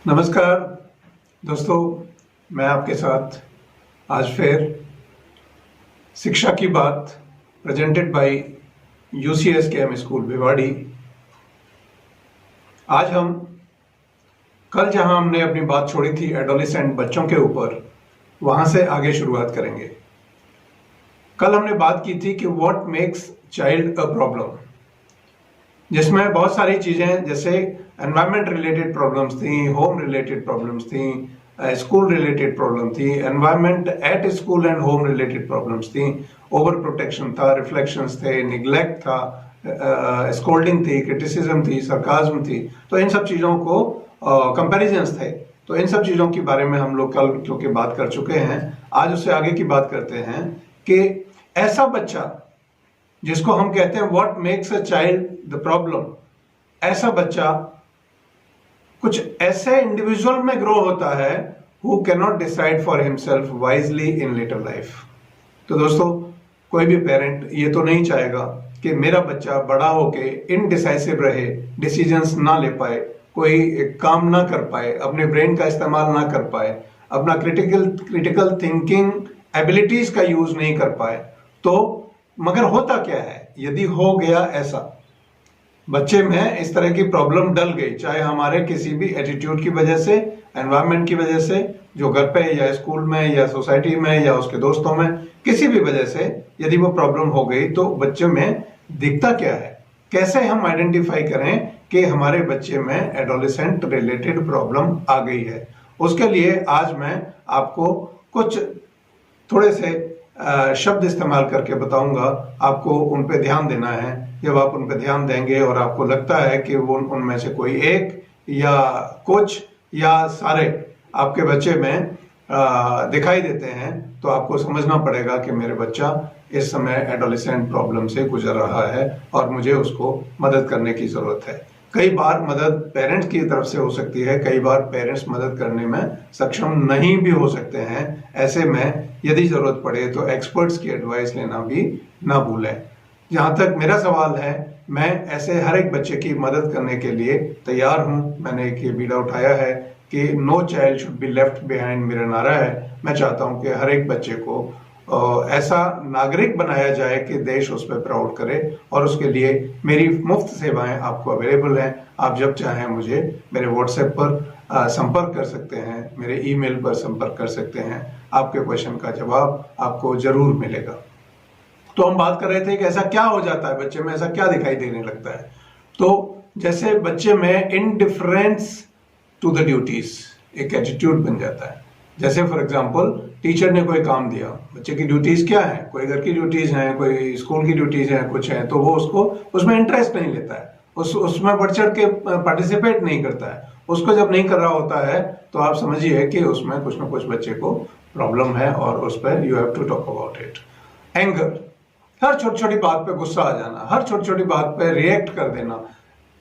नमस्कार दोस्तों, मैं आपके साथ आज फिर शिक्षा की बात presented by UCSKM school Bhiwadi. आज हम कल जहां हमने अपनी बात छोड़ी थी एडोलेसेंट बच्चों के ऊपर, वहां से आगे शुरुआत करेंगे। कल हमने बात की थी कि what makes child a problem, जिसमें बहुत सारी चीजें जैसे एनवायरमेंट रिलेटेड प्रॉब्लम्स थी, होम रिलेटेड प्रॉब्लम्स थी, स्कूल रिलेटेड प्रॉब्लम थी, environment at school and home related problems थी, ओवर प्रोटेक्शन था, रिफ्लेक्शंस थे, निग्लेक्ट था, स्कोल्डिंग थी, क्रिटिसिज्म थी, सरकाज्म थी। तो इन सब चीजों को कंपैरिजंस थे। तो इन सब चीजों के बारे में हम लोग कल क्योंकि बात कर चुके हैं, आज उससे आगे की बात करते हैं कि ऐसा बच्चा जिसको हम कहते हैं what makes a child the problem, ऐसा बच्चा कुछ ऐसे इंडिविजुअल में ग्रो होता है who can not decide for himself wisely in later life. तो दोस्तों, कोई भी पेरेंट ये तो नहीं चाहेगा कि मेरा बच्चा बड़ा होके इनडिसाइसिव रहे, डिसीजंस ना ले पाए, कोई काम ना कर पाए, अपने ब्रेन का इस्तेमाल ना कर पाए, अपना क्रिटिकल थिंकिंग एबिलिटीज का यूज नहीं कर पाए। तो मगर होता क्या है, यदि हो गया ऐसा बच्चे में इस तरह की प्रॉब्लम डल गई, चाहे हमारे किसी भी एटीट्यूड की वजह से, एनवायरनमेंट की वजह से, जो घर पे या स्कूल में या सोसाइटी में या उसके दोस्तों में, किसी भी वजह से यदि वो प्रॉब्लम हो गई, तो बच्चे में दिखता क्या है, कैसे हम आइडेंटिफाई करें कि हमारे बच्चे में एडोलेसेंट रिलेटेड प्रॉब्लम आ गई है। उसके लिए आज मैं आपको कुछ थोड़े से शब्द इस्तेमाल करके बताऊंगा, आपको उन पे ध्यान देना है। जब आप उन पे ध्यान देंगे और आपको लगता है कि वो उनमें से कोई एक या कुछ या सारे आपके बच्चे में दिखाई देते हैं, तो आपको समझना पड़ेगा कि मेरे बच्चा इस समय एडोलेसेंट प्रॉब्लम से गुजर रहा है और मुझे उसको मदद करने की जरूरत है। कई बार मदद पेरेंट्स की तरफ से हो सकती है, कई बार पेरेंट्स मदद करने में सक्षम नहीं भी हो सकते हैं। ऐसे में यदि जरूरत पड़े तो एक्सपर्ट्स की एडवाइस लेना भी ना भूलें। जहां तक मेरा सवाल है, मैं ऐसे हर एक बच्चे की मदद करने के लिए तैयार हूं। मैंने एक ये बीड़ा उठाया है कि no child should be left behind, मेरा नारा है। मैं चाहता हूं कि हर एक बच्चे को ऐसा नागरिक बनाया जाए कि देश उस पर प्राउड करे, और उसके लिए मेरी मुफ्त सेवाएं आपको अवेलेबल हैं। आप जब चाहें मुझे मेरे व्हाट्सएप पर संपर्क कर सकते हैं, मेरे ईमेल पर संपर्क कर सकते हैं। आपके क्वेश्चन का जवाब आपको जरूर मिलेगा। तो हम बात कर रहे थे कि ऐसा क्या हो जाता है बच्चे में, ऐसा क्या दिखाई देने लगता है। तो जैसे बच्चे में इनडिफरेंस टू द ड्यूटीज एक एटीट्यूड बन जाता है। जैसे फॉर एग्जांपल, टीचर ने कोई काम दिया, बच्चे की ड्यूटीज क्या है, कोई घर की ड्यूटीज हैं, कोई स्कूल की ड्यूटीज हैं, कुछ है, तो वो उसको उसमें इंटरेस्ट नहीं लेता है, उसमें बढ़ चढ़ के पार्टिसिपेट नहीं करता है। उसको जब नहीं कर रहा होता है तो आप समझिए कि उसमें कुछ ना कुछ बच्चे को प्रॉब्लम है, और उस पर you have to talk about it. Anger, हर छोटी छोटी बात पे गुस्सा आ जाना, हर छोटी छोटी बात पे रिएक्ट कर देना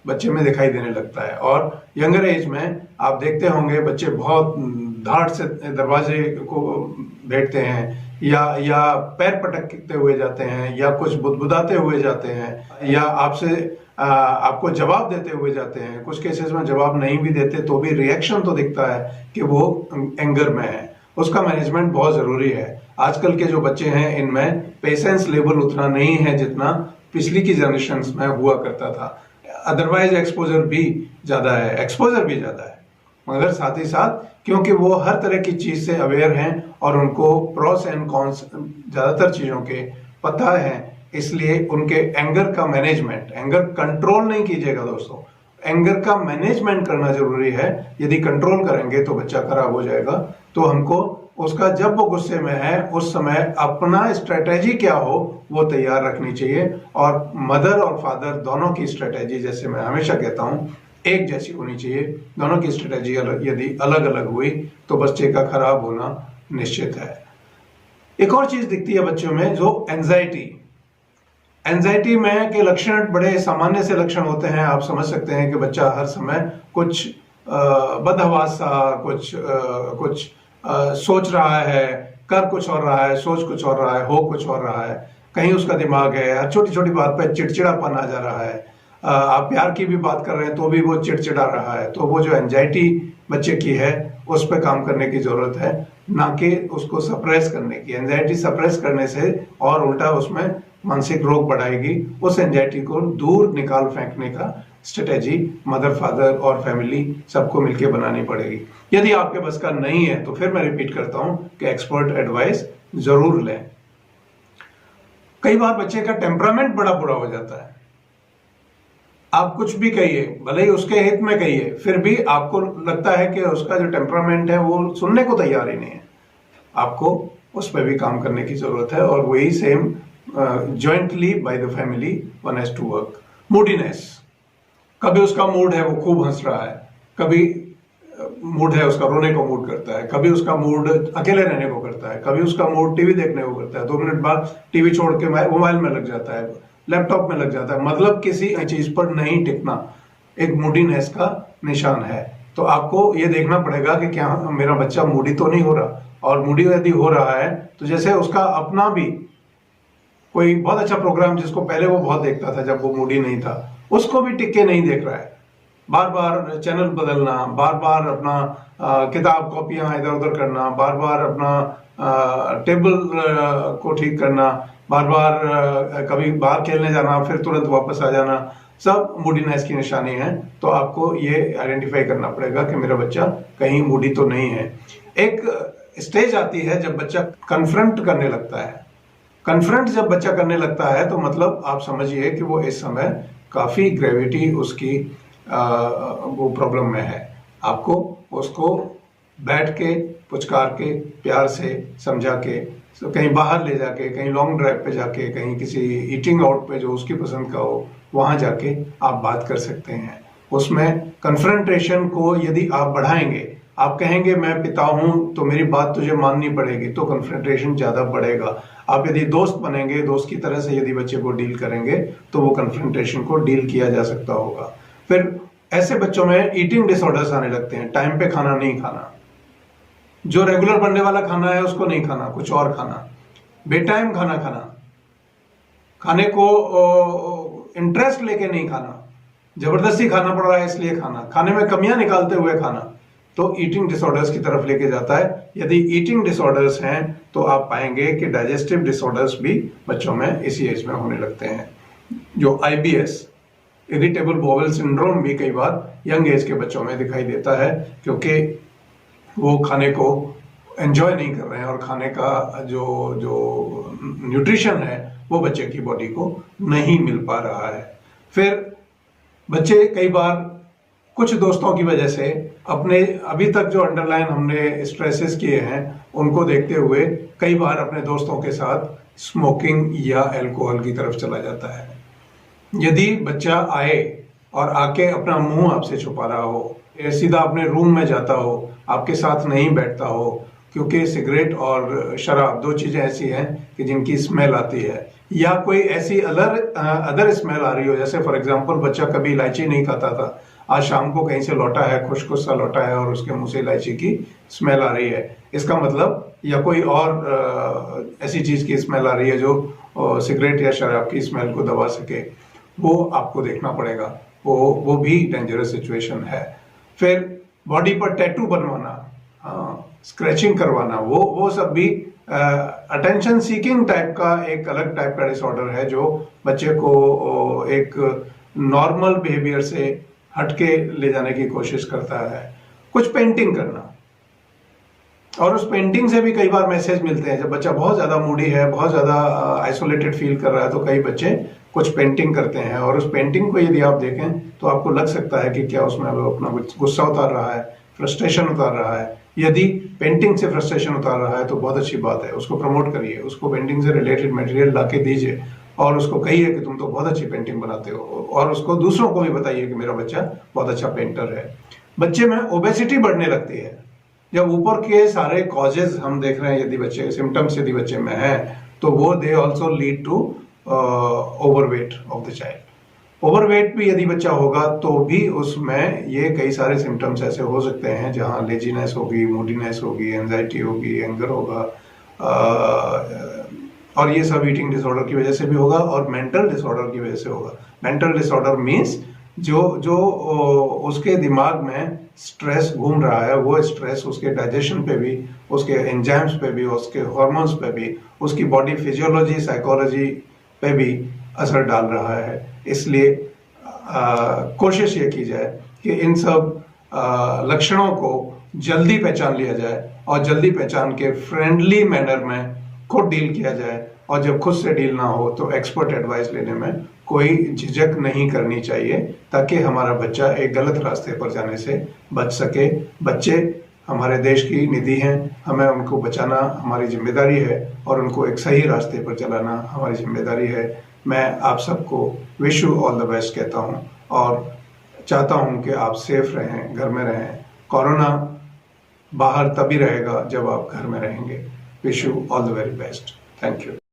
बच्चे में दिखाई देने लगता है। और यंगर एज में आप देखते होंगे बच्चे बहुत धाड़ से दरवाजे को बैठते हैं, या पैर पटकते हुए जाते हैं, या कुछ बुदबुदाते हुए जाते हैं, या आपको जवाब देते हुए जाते हैं। कुछ केसेस में जवाब नहीं भी देते तो भी रिएक्शन तो दिखता है कि वो एंगर में है। उसका मैनेजमेंट बहुत जरूरी है। आजकल के जो बच्चे हैं, इनमें पेशेंस लेवल उतना नहीं है जितना पिछली की जनरेशन में हुआ करता था। अदरवाइज एक्सपोजर भी ज्यादा है, मगर साथ ही साथ क्योंकि वो हर तरह की चीज से अवेयर हैं और उनको प्रोस एंड कॉन्स ज्यादातर चीजों के पता है, इसलिए उनके एंगर का मैनेजमेंट, एंगर कंट्रोल नहीं कीजिएगा दोस्तों, एंगर का मैनेजमेंट करना जरूरी है। यदि कंट्रोल करेंगे तो बच्चा खराब हो जाएगा। तो हमको उसका, जब वो गुस्से में है उस समय अपना स्ट्रेटेजी क्या हो वो तैयार रखनी चाहिए। और मदर और फादर दोनों की स्ट्रेटेजी, जैसे मैं हमेशा कहता हूं, एक जैसी होनी चाहिए। दोनों की स्ट्रेटेजी यदि अलग अलग हुई तो बच्चे का खराब होना निश्चित है। एक और चीज दिखती है बच्चों में, जो एंजाइटी में के लक्षण बड़े सामान्य से लक्षण होते हैं। आप समझ सकते हैं कि बच्चा हर समय कुछ बदहवास सा, कुछ सोच रहा है, कर कुछ और रहा है, सोच कुछ और रहा है, हो कुछ और रहा है। कहीं उसका दिमाग है, हर छोटी छोटी बात पे चिड़चिड़ापन आ जा रहा है। आप प्यार की भी बात कर रहे हैं तो भी वो चिड़चिड़ा रहा है। तो वो जो एंजाइटी बच्चे की है उस पर काम करने की जरूरत है, ना कि उसको सप्रेस करने की। एंजाइटी सप्रेस करने से और उल्टा उसमें मानसिक रोग बढ़ाएगी। उस एंजाइटी को दूर निकाल फेंकने का स्ट्रेटेजी मदर, फादर और फैमिली सबको मिलकर बनानी पड़ेगी। यदि आपके बस का नहीं है तो फिर मैं रिपीट करता हूं कि एक्सपर्ट एडवाइस जरूर लें। कई बार बच्चे का टेम्परामेंट बड़ा बुरा हो जाता है। आप कुछ भी कहिए, भले ही उसके हित में कहिए, फिर भी आपको लगता है कि उसका जो टेम्परामेंट है वो सुनने को तैयार ही नहीं है। आपको उस पर भी काम करने की जरूरत है और वही same jointly by the family one has to work. Moodiness, कभी उसका मूड है वो खूब हंस रहा है, कभी मूड है उसका रोने को मूड करता है, कभी उसका मूड अकेले रहने को करता है, कभी उसका मूड टीवी देखने को करता है, 2 मिनट बाद टीवी छोड़ के मोबाइल में लग जाता है, लैपटॉप में लग जाता है। मतलब किसी चीज पर नहीं टिकना एक मूडीनेस का निशान है। तो आपको ये देखना पड़ेगा कि क्या मेरा बच्चा मूडी तो नहीं हो रहा, और मूडी यदि हो रहा है तो जैसे उसका अपना भी कोई बहुत अच्छा प्रोग्राम जिसको पहले वो बहुत देखता था जब वो मूडी नहीं था, उसको भी टिक के नहीं देख रहा है, बार बार चैनल बदलना, बार बार अपना किताब कॉपियां इधर उधर करना, बार बार अपना टेबल को ठीक करना, बार बार कभी बाहर खेलने जाना फिर तुरंत वापस आ जाना, सब मूडीनेस की निशानी है। तो आपको ये आइडेंटिफाई करना पड़ेगा कि मेरा बच्चा कहीं मूडी तो नहीं है। एक स्टेज आती है जब बच्चा कन्फ्रंट करने लगता है। कन्फ्रंट जब बच्चा करने लगता है तो मतलब आप समझिए कि वो इस समय काफी ग्रेविटी उसकी वो प्रॉब्लम में है। आपको उसको बैठ के पुचकार के प्यार से समझा के कहीं बाहर ले जाके, कहीं लॉन्ग ड्राइव पे जाके, कहीं किसी ईटिंग आउट पे जो उसकी पसंद का हो वहां जाके आप बात कर सकते हैं। उसमें कन्फ्रंटेशन को यदि आप बढ़ाएंगे, आप कहेंगे मैं पिता हूं तो मेरी बात तुझे माननी पड़ेगी, तो कन्फ्रंटेशन ज्यादा बढ़ेगा। आप यदि दोस्त बनेंगे, दोस्त की तरह से यदि बच्चे को डील करेंगे तो वो कन्फ्रंटेशन को डील किया जा सकता होगा। फिर ऐसे बच्चों में ईटिंग डिसऑर्डर्स आने लगते हैं। टाइम पे खाना नहीं खाना, जो रेगुलर बनने वाला खाना है उसको नहीं खाना, कुछ और खाना, बेटाइम खाना खाना, खाने को इंटरेस्ट लेके नहीं खाना, जबरदस्ती खाना पड़ रहा है इसलिए खाना, खाने में कमियां निकालते हुए खाना, तो ईटिंग डिसऑर्डर्स की तरफ लेके जाता है। यदि ईटिंग डिसऑर्डर्स हैं तो आप पाएंगे कि डाइजेस्टिव डिसऑर्डर्स भी बच्चों में इसी एज में होने लगते हैं। जो IBS, इरिटेबल बाउल सिंड्रोम, भी कई बार यंग एज के बच्चों में दिखाई देता है, क्योंकि वो खाने को एंजॉय नहीं कर रहे हैं और खाने का जो न्यूट्रिशन है वो बच्चे की बॉडी को नहीं मिल पा रहा है। फिर बच्चे कई बार कुछ दोस्तों की वजह से अपने अभी तक जो अंडरलाइन हमने स्ट्रेसेस किए हैं उनको देखते हुए कई बार अपने दोस्तों के साथ स्मोकिंग या अल्कोहल की तरफ चला जाता है। यदि बच्चा आए और आके अपना मुंह आपसे छुपा रहा हो, सीधा अपने रूम में जाता हो, आपके साथ नहीं बैठता हो, क्योंकि सिगरेट और शराब 2 चीजें ऐसी हैं कि जिनकी स्मेल आती है, या कोई ऐसी अदर स्मेल आ रही हो, जैसे फॉर एग्जांपल बच्चा कभी इलायची नहीं खाता था, आज शाम को कहीं से लौटा है, खुशखुश सा लौटा है और उसके मुंह से इलायची की स्मेल आ रही है, इसका मतलब, या कोई और ऐसी चीज की स्मेल आ रही है जो सिगरेट या शराब की स्मेल को दबा सके, वो आपको देखना पड़ेगा। वो भी डेंजरस सिचुएशन है। फिर बॉडी पर टैटू बनवाना, स्क्रैचिंग करवाना, वो सब भी अटेंशन सीकिंग टाइप का एक अलग टाइप का डिसऑर्डर है, जो बच्चे को एक नॉर्मल बिहेवियर से हटके ले जाने की कोशिश करता है। कुछ पेंटिंग करना, और उस पेंटिंग से भी कई बार मैसेज मिलते हैं। जब बच्चा बहुत ज्यादा मूडी है, बहुत ज्यादा आइसोलेटेड फील कर रहा है, तो कई बच्चे कुछ पेंटिंग करते हैं, और उस पेंटिंग को यदि आप देखें तो आपको लग सकता है कि क्या उसमें वो अपना गुस्सा उतार रहा है, फ्रस्ट्रेशन उतार रहा है। यदि पेंटिंग से फ्रस्ट्रेशन उतार रहा है तो बहुत अच्छी बात है, उसको प्रमोट करिए, उसको पेंटिंग से रिलेटेड मटेरियल ला के दीजिए और उसको कहिए कि तुम तो बहुत अच्छी पेंटिंग बनाते हो, और उसको दूसरों को भी बताइए कि मेरा बच्चा बहुत अच्छा पेंटर है। बच्चे में ओबेसिटी बढ़ने लगती है। जब ऊपर के सारे कॉजेज हम देख रहे हैं, यदि बच्चे सिम्टम्स यदि बच्चे में हैं तो वो they also lead to overweight of the child. Overweight भी यदि बच्चा होगा तो भी उसमें ये कई सारे सिम्टम्स ऐसे हो सकते हैं जहां लेजीनेस होगी, मूडीनेस होगी, एंजाइटी होगी, एंगर होगा, और ये सब ईटिंग डिसऑर्डर की वजह से भी होगा और मेंटल डिसऑर्डर की वजह से होगा। मेंटल डिसऑर्डर मीन्स जो उसके दिमाग में स्ट्रेस घूम रहा है, वो स्ट्रेस उसके डाइजेशन पे भी, उसके एंजाइम्स पे भी, उसके हार्मोन्स पे भी, उसकी बॉडी फिजियोलॉजी साइकोलॉजी पे भी असर डाल रहा है। इसलिए कोशिश ये की जाए कि इन सब लक्षणों को जल्दी पहचान लिया जाए और जल्दी पहचान के फ्रेंडली मैनर में खुद डील किया जाए, और जब खुद से डील ना हो तो एक्सपर्ट एडवाइस लेने में कोई झिझक नहीं करनी चाहिए, ताकि हमारा बच्चा एक गलत रास्ते पर जाने से बच सके। बच्चे हमारे देश की निधि हैं, हमें उनको बचाना हमारी जिम्मेदारी है और उनको एक सही रास्ते पर चलाना हमारी जिम्मेदारी है। मैं आप सबको wish you all the best कहता हूँ और चाहता हूँ कि आप सेफ रहें, घर में रहें। कोरोना बाहर तभी रहेगा जब आप घर में रहेंगे। Wish you all the very best. Thank you.